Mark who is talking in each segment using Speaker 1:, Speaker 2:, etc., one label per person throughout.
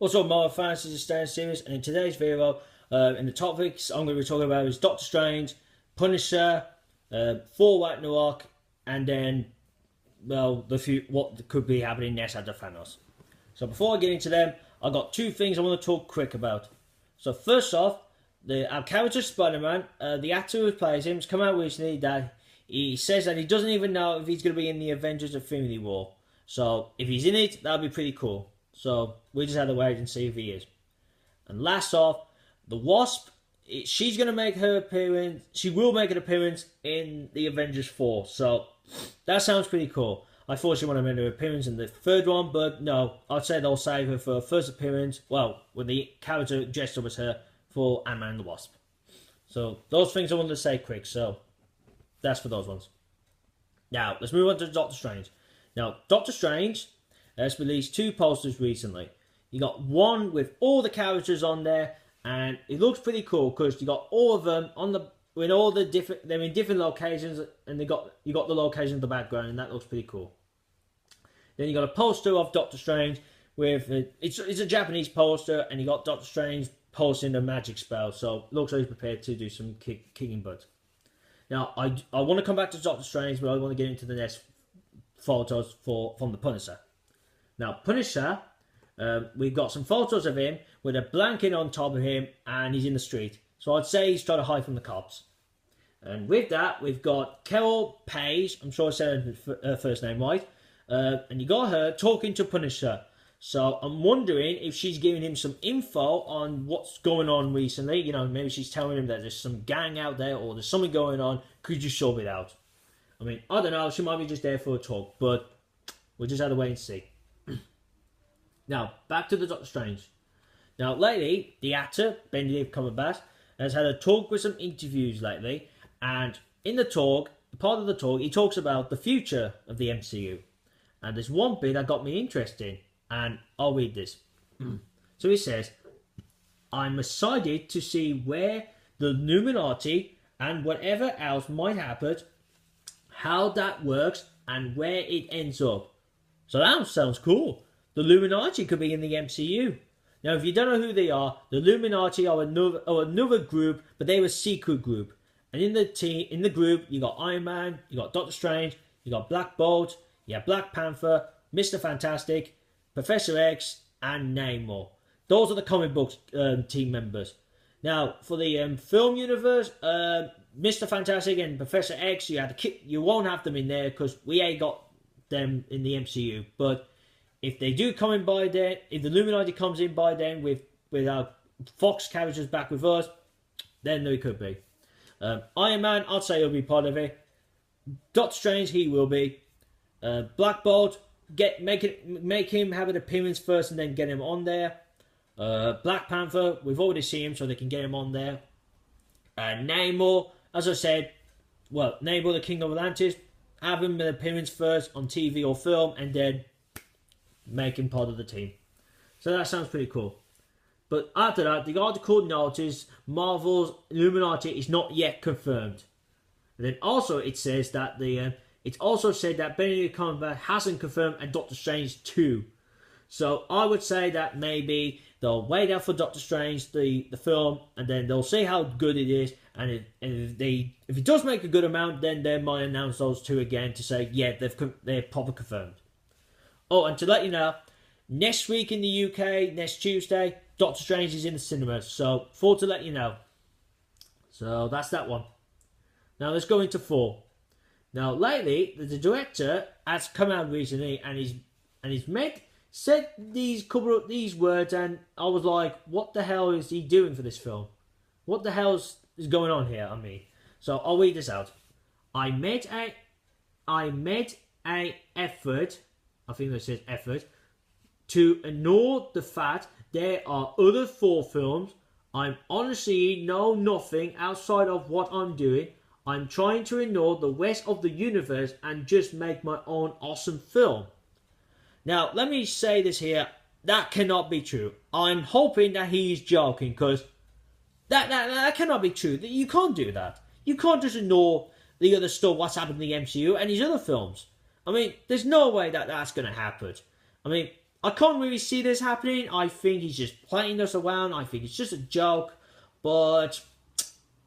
Speaker 1: Also, Marvel fans, this is staying serious, and in today's video, in the topics I'm going to be talking about is Doctor Strange, Punisher, Thor Ragnarok, and then, well, what could be happening next after Thanos. So before I get into them, I've got two things I want to talk quick about. So first off, our character Spider-Man, the actor who plays him, has come out recently that he says that he doesn't even know if he's going to be in the Avengers Infinity War. So if he's in it, that'll be pretty cool. So we just have to wait and see if he is. And last off, the Wasp, she's going to make her appearance. She will make an appearance in the Avengers 4. So that sounds pretty cool. I thought she wanted to make her appearance in the third one, but no, I'd say they'll save her for her first appearance. Well, when the character dressed up as her for Ant-Man and the Wasp. So those things I wanted to say quick. So that's for those ones. Now let's move on to Doctor Strange. Now Doctor Strange has released two posters recently. You got one with all the characters on there, and it looks pretty cool because you got all of them on the with all the different. They're in different locations, and you got the location in the background, and that looks pretty cool. Then you got a poster of Doctor Strange with it's a Japanese poster, and you got Doctor Strange posting a magic spell. So it looks like he's prepared to do some kicking butt. Now I want to come back to Doctor Strange, but I want to get into the next photos from the Punisher. Now Punisher, we've got some photos of him with a blanket on top of him, and he's in the street. So I'd say he's trying to hide from the cops. And with that, we've got Carol Page. I'm sure I said her first name right. And you got her talking to Punisher. So I'm wondering if she's giving him some info on what's going on recently. You know, maybe she's telling him that there's some gang out there or there's something going on. Could you sort it out? I mean, I don't know. She might be just there for a talk, but we'll just have to wait and see. Now, back to the Doctor Strange. Now, lately, the actor, Benedict Cumberbatch, has had a talk with some interviews lately. And in the talk, part of the talk, he talks about the future of the MCU. And there's one bit that got me interested. And I'll read this. So he says, I'm excited to see where the Illuminati and whatever else might happen, how that works, and where it ends up. So that sounds cool. The Illuminati could be in the MCU. Now, if you don't know who they are, the Illuminati are another group, but they're a secret group. And in the group, you got Iron Man, you got Doctor Strange, you got Black Bolt, you have Black Panther, Mr. Fantastic, Professor X, and Namor. Those are the comic book team members. Now, for the film universe, Mr. Fantastic and Professor X, you won't have them in there because we ain't got them in the MCU. But if they do come in by then, if the Illuminati comes in by then with our Fox characters back with us, then they could be. Iron Man, I'd say he'll be part of it. Doctor Strange, he will be. Black Bolt, make him have an appearance first and then get him on there. Black Panther, we've already seen him, so they can get him on there. Namor, as I said, well, Namor, the King of Atlantis, have him an appearance first on TV or film, and then make him part of the team. So that sounds pretty cool. But after that, the article noticed Marvel's Illuminati is not yet confirmed. And then also it says that it's also said that Benedict Cumberbatch hasn't confirmed a Doctor Strange 2. So I would say that maybe they'll wait out for Doctor Strange, the film, and then they'll see how good it is. And if it does make a good amount, then they might announce those two again to say, yeah, they're proper confirmed. Oh, and to let you know, next week in the UK, next Tuesday, Doctor Strange is in the cinemas. So, to let you know. So, that's that one. Now, let's go into Thor. Now, lately, the director has come out recently and he's said these words, and I was like, what the hell is he doing for this film? What the hell is going on here? I mean, so I'll read this out. I made a effort, I think it says effort, to ignore the fact there are other Thor films. I honestly know nothing outside of what I'm doing. I'm trying to ignore the rest of the universe and just make my own awesome film. Now, let me say this here. That cannot be true. I'm hoping that he's joking, because that cannot be true. You can't do that. You can't just ignore the other stuff, what's happened in the MCU and his other films. I mean, there's no way that that's going to happen. I mean, I can't really see this happening. I think he's just playing us around. I think it's just a joke. But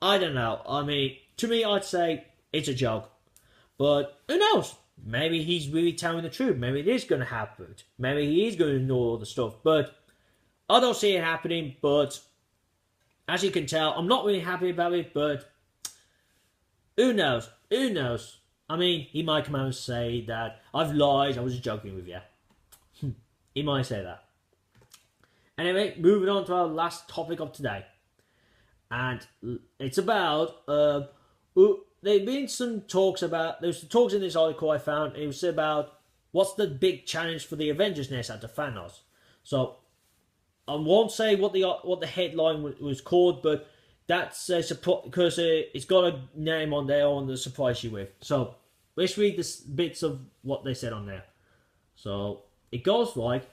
Speaker 1: I don't know. I mean, to me, I'd say it's a joke. But who knows? Maybe he's really telling the truth. Maybe it is going to happen. Maybe he is going to ignore all the stuff. But I don't see it happening. But as you can tell, I'm not really happy about it. But who knows? Who knows? I mean, he might come out and say that I've lied. I was just joking with you. He might say that. Anyway, moving on to our last topic of today. And it's about, there've been some talks about, there's some talks in this article I found, it was about what's the big challenge for the Avengers next after Thanos. So, I won't say what the headline was called, but that's because it's got a name on there I want to surprise you with. So, let's read the bits of what they said on there. So, it goes like,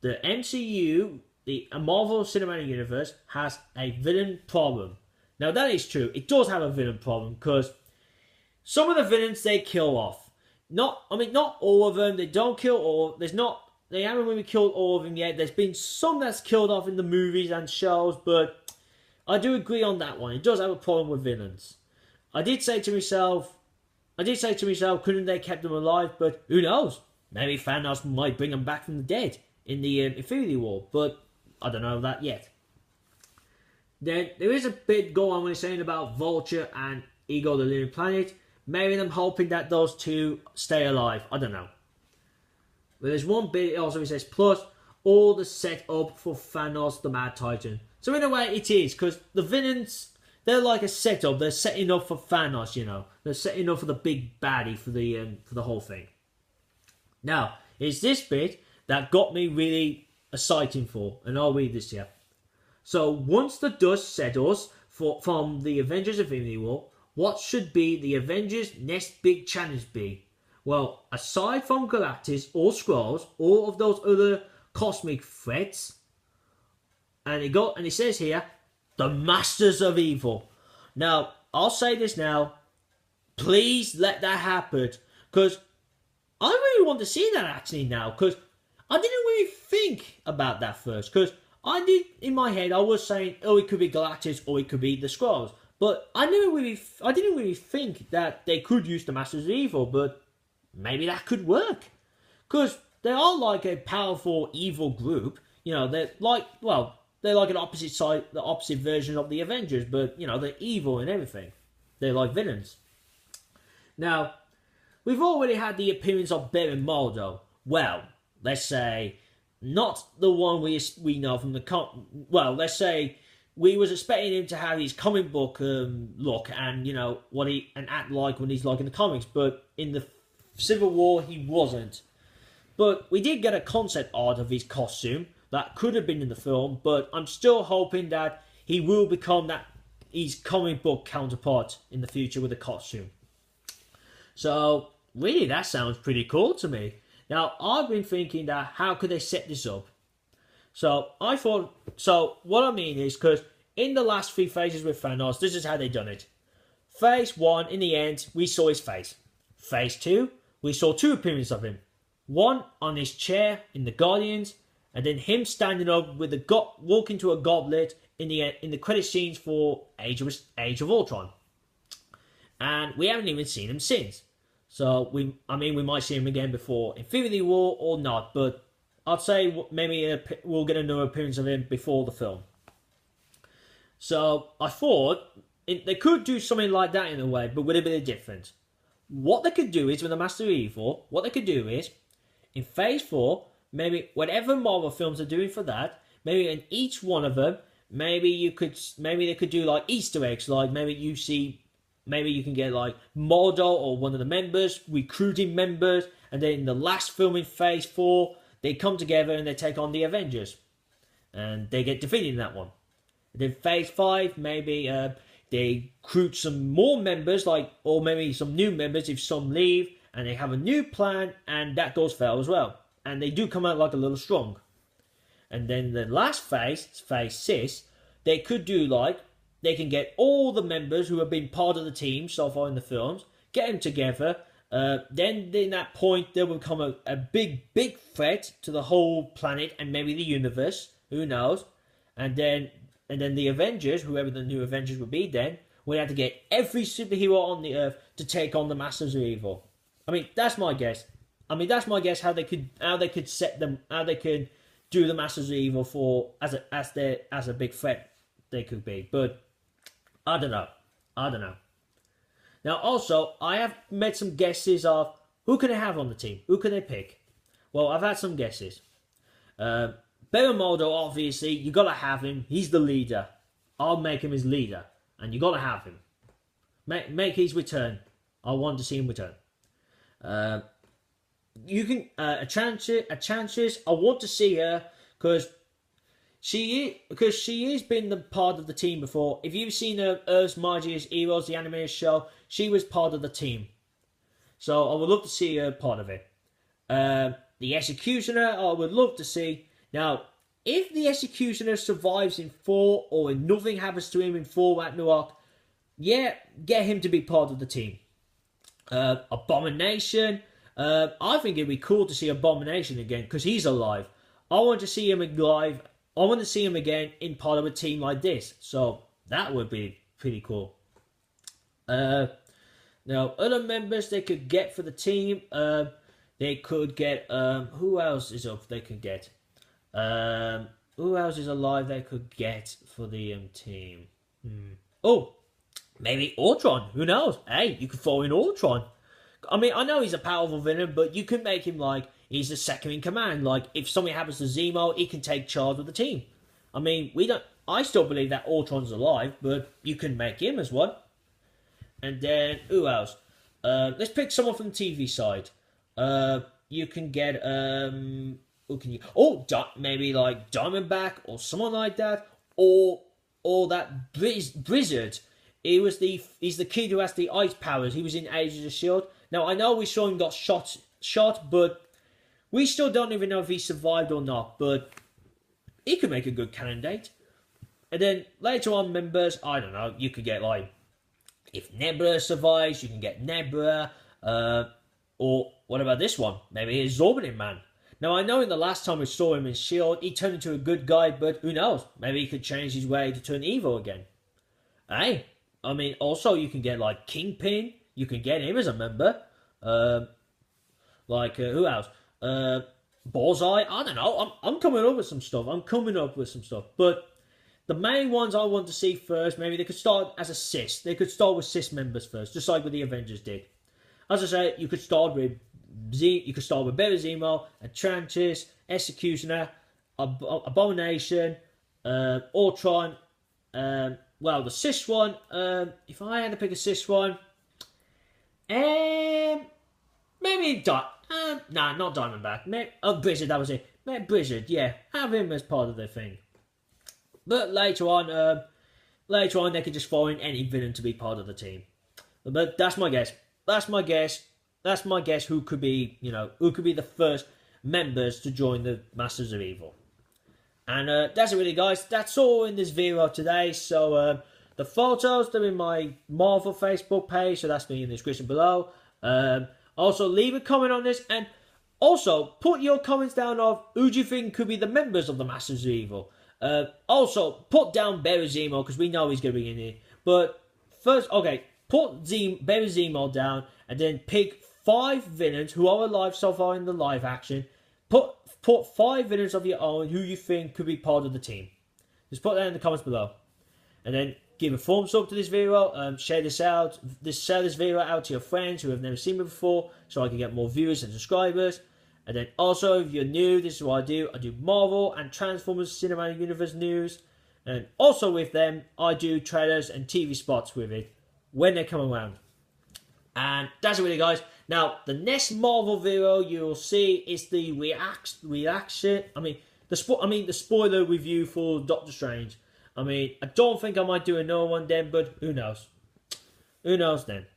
Speaker 1: the MCU, the Marvel Cinematic Universe, has a villain problem. Now that is true. It does have a villain problem because some of the villains they kill off. Not all of them. They don't kill all. They haven't really killed all of them yet. There's been some that's killed off in the movies and shows, but I do agree on that one. It does have a problem with villains. I did say to myself, couldn't they kept them alive? But who knows? Maybe Thanos might bring them back from the dead in the Infinity War, but I don't know that yet. Then there is a bit going on when he's saying about Vulture and Ego the Living Planet. Maybe I'm hoping that those two stay alive. I don't know. But there's one bit also he says, plus all the setup for Thanos the Mad Titan. So in a way it is, because the villains, they're like a setup. They're setting up for Thanos, you know. They're setting up for the big baddie for the whole thing. Now, it's this bit that got me really excited for, and I'll read this here. So, once the dust settles from the Avengers Infinity War, what should be the Avengers' next big challenge be? Well, aside from Galactus or Skrulls, all of those other cosmic threats, and it says here, the Masters of Evil. Now, I'll say this now, please let that happen, because I really want to see that actually now, because I didn't really think about that first, because I did, in my head, I was saying, oh, it could be Galactus, or it could be the Skrulls, but I didn't really think that they could use the Masters of Evil, but maybe that could work, because they are like a powerful evil group, you know, they're like an the opposite version of the Avengers, but, you know, they're evil and everything, they're like villains. Now, we've already had the appearance of Baron Mordo. Well, let's say not the one we know from the let's say we was expecting him to have his comic book look and, you know, what he and act like when he's like in the comics, but in the Civil War he wasn't. But we did get a concept art of his costume that could have been in the film, but I'm still hoping that he will become his comic book counterpart in the future with a costume. So really, that sounds pretty cool to me. Now, I've been thinking that how could they set this up? So what I mean is, because in the last 3 phases with Thanos, this is how they done it. Phase 1, in the end, we saw his face. Phase 2, we saw 2 appearances of him. One on his chair in the Guardians, and then him standing up with walking to a goblet in the credit scenes for Age of Ultron. And we haven't even seen him since. So, we might see him again before Infinity War or not, but I'd say maybe we'll get another appearance of him before the film. So, I thought they could do something like that in a way, but with a bit of difference. What they could do is, with the Master of Evil, in Phase 4, maybe whatever Marvel films are doing for that, maybe in each one of them, maybe they could do like Easter eggs, like maybe you can get like Mordo or one of the members, recruiting members, and then in the last film in Phase 4, they come together and they take on the Avengers. And they get defeated in that one. And then Phase 5, maybe they recruit some more members, or maybe some new members if some leave, and they have a new plan, and that goes fail as well. And they do come out like a little strong. And then the last phase, Phase 6, they could do they can get all the members who have been part of the team so far in the films, get them together, Then in that point, they will become a big threat to the whole planet and maybe the universe. Who knows? And then the Avengers, whoever the new Avengers will be, then will have to get every superhero on the Earth to take on the Masters of Evil. I mean, that's my guess. How they could set them, how they could do the Masters of Evil for as a big threat they could be. But I don't know. Now, also, I have made some guesses of who can they have on the team? Who can they pick? Well, I've had some guesses. Beramodo, obviously, you got to have him. He's the leader. I'll make him his leader. And you got to have him. Make his return. I want to see him return. You can... a chances. I want to see her because she has been the part of the team before. If you've seen Earth's Mightiest Heroes, the animated show, she was part of the team. So I would love to see her part of it. The Executioner, I would love to see. Now, if the Executioner survives in Thor, or if nothing happens to him in Thor Ragnarok, yeah, get him to be part of the team. Abomination, I think it'd be cool to see Abomination again, because he's alive. I want to see him alive. I want to see him again in part of a team like this. So, that would be pretty cool. Now, other members they could get for the team, they could get, who else is up they could get? Who else is alive they could get for the team? Oh, maybe Ultron. Who knows? Hey, you could throw in Ultron. I mean, I know he's a powerful villain, but you could make him like he's the second in command. Like if something happens to Zemo, he can take charge of the team. I mean, I still believe that Ultron's alive, but you can make him as one. And then who else? Let's pick someone from the TV side. You can get who can you? Oh, maybe like Diamondback or someone like that, or that Blizzard. He's the kid who has the ice powers. He was in Agents of S.H.I.E.L.D. Now I know we saw him got shot, but we still don't even know if he survived or not. But he could make a good candidate. And then later on, members, I don't know. You could get like if Nebula survives, you can get Nebula. Or what about this one? Maybe he's Orbiting Man. Now, I know in the last time we saw him in S.H.I.E.L.D., he turned into a good guy, but who knows? Maybe he could change his way to turn evil again. Hey, I mean, also you can get, like, Kingpin. You can get him as a member. Who else? Bullseye. I don't know. I'm coming up with some stuff. But the main ones I want to see first, maybe they could start as a cis. They could start with cis members first, just like what the Avengers did. As I say, you could start with Better Zemo, Atlantis, Executioner, Abomination, Ultron. Well, the cis one. If I had to pick a cis one, maybe not Diamondback. Maybe Blizzard. That was it. Maybe Blizzard. Yeah, have him as part of the thing. But later on, they could just throw in any villain to be part of the team. But that's my guess. That's my guess. Who could be the first members to join the Masters of Evil? And that's it, really, guys. That's all in this video today. So the photos, they're in my Marvel Facebook page, so that's me in the description below. Also, leave a comment on this, and also put your comments down of who do you think could be the members of the Masters of Evil. Also, put down Barry Zemo, because we know he's going to be in here. But first, okay. Put Barry Zemo down and then pick 5 villains who are alive so far in the live action. Put 5 villains of your own who you think could be part of the team. Just put that in the comments below. And then give a thumbs up to this video. Share this out. Share this video out to your friends who have never seen me before, so I can get more viewers and subscribers. And then also, if you're new, this is what I do. I do Marvel and Transformers Cinematic Universe news. And also with them, I do trailers and TV spots with it when they come around. And that's it, really, guys. Now, the next Marvel video you'll see is the reaction. The spoiler review for Doctor Strange. I mean, I don't think I might do another one then, but who knows? Who knows then?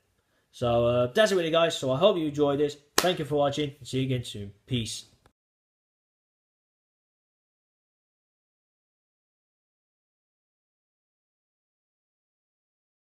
Speaker 1: So that's it, really, guys. So I hope you enjoyed this. Thank you for watching. See you again soon. Peace.